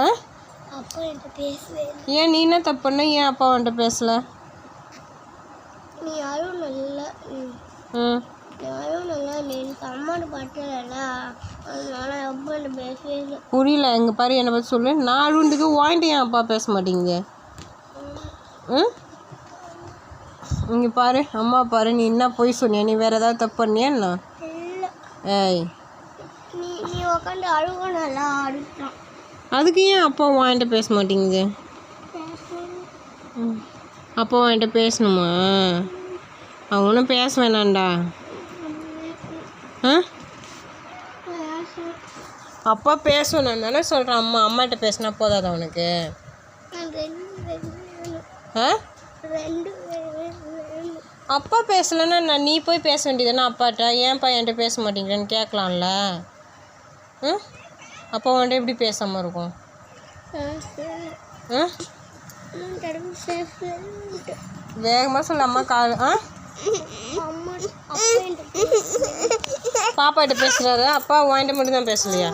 ஆ அப்பா என்கிட்ட பேசவே இல்லை. ஏன் நீ என்ன தப்பு பண்ண? ஏன் அப்பா வந்துட்டு பேசலை? நீ யாரும் நல்லா யாரும் நல்லா நீ அம்மாட்ட பார்த்தல, அதனால அப்பா என்கிட்ட பேசவே இல்லை. புரியல. எங்கள் பாரு என்னை பற்றி சொல்லு. 4 உண்டுக்கு வாங்கிட்டு ஏன் அப்பா பேச மாட்டேங்குது? இங்கே பாரு, அம்மா பாரு, நீ என்ன போய் சொன்னியா? நீ வேறு ஏதாவது தப்பு பண்ணியா என்ன? இல்லை, ஏய் நீ நீ உட்காந்து அழுவ நல்லா அழுத்தான். அதுக்கு ஏன் அப்பா வாங்கிட்டு பேச மாட்டேங்குது? அப்பா வாங்கிட்டு பேசணுமா? அவனும் பேச வேணாண்டா. ஆ அப்பா பேசணும் தானே சொல்கிறான். அம்மாட்ட பேசினா போதாது அவனுக்கு? ஆ அப்பா பேசலைன்னா நீ போய் பேச வேண்டியதானே அப்பாட்ட. ஏன்ப்பா என்கிட்ட பேச மாட்டேங்கிறேன்னு கேட்கலாம்ல. அப்பா வந்துட்டு எப்படி பேசாமல் இருக்கும்? வேகமாக சொல்ல. அம்மா கால் பாப்பாட்ட பேசுகிறாரு. அப்பா வாங்கிட்டு மட்டும் தான் பேசலையா?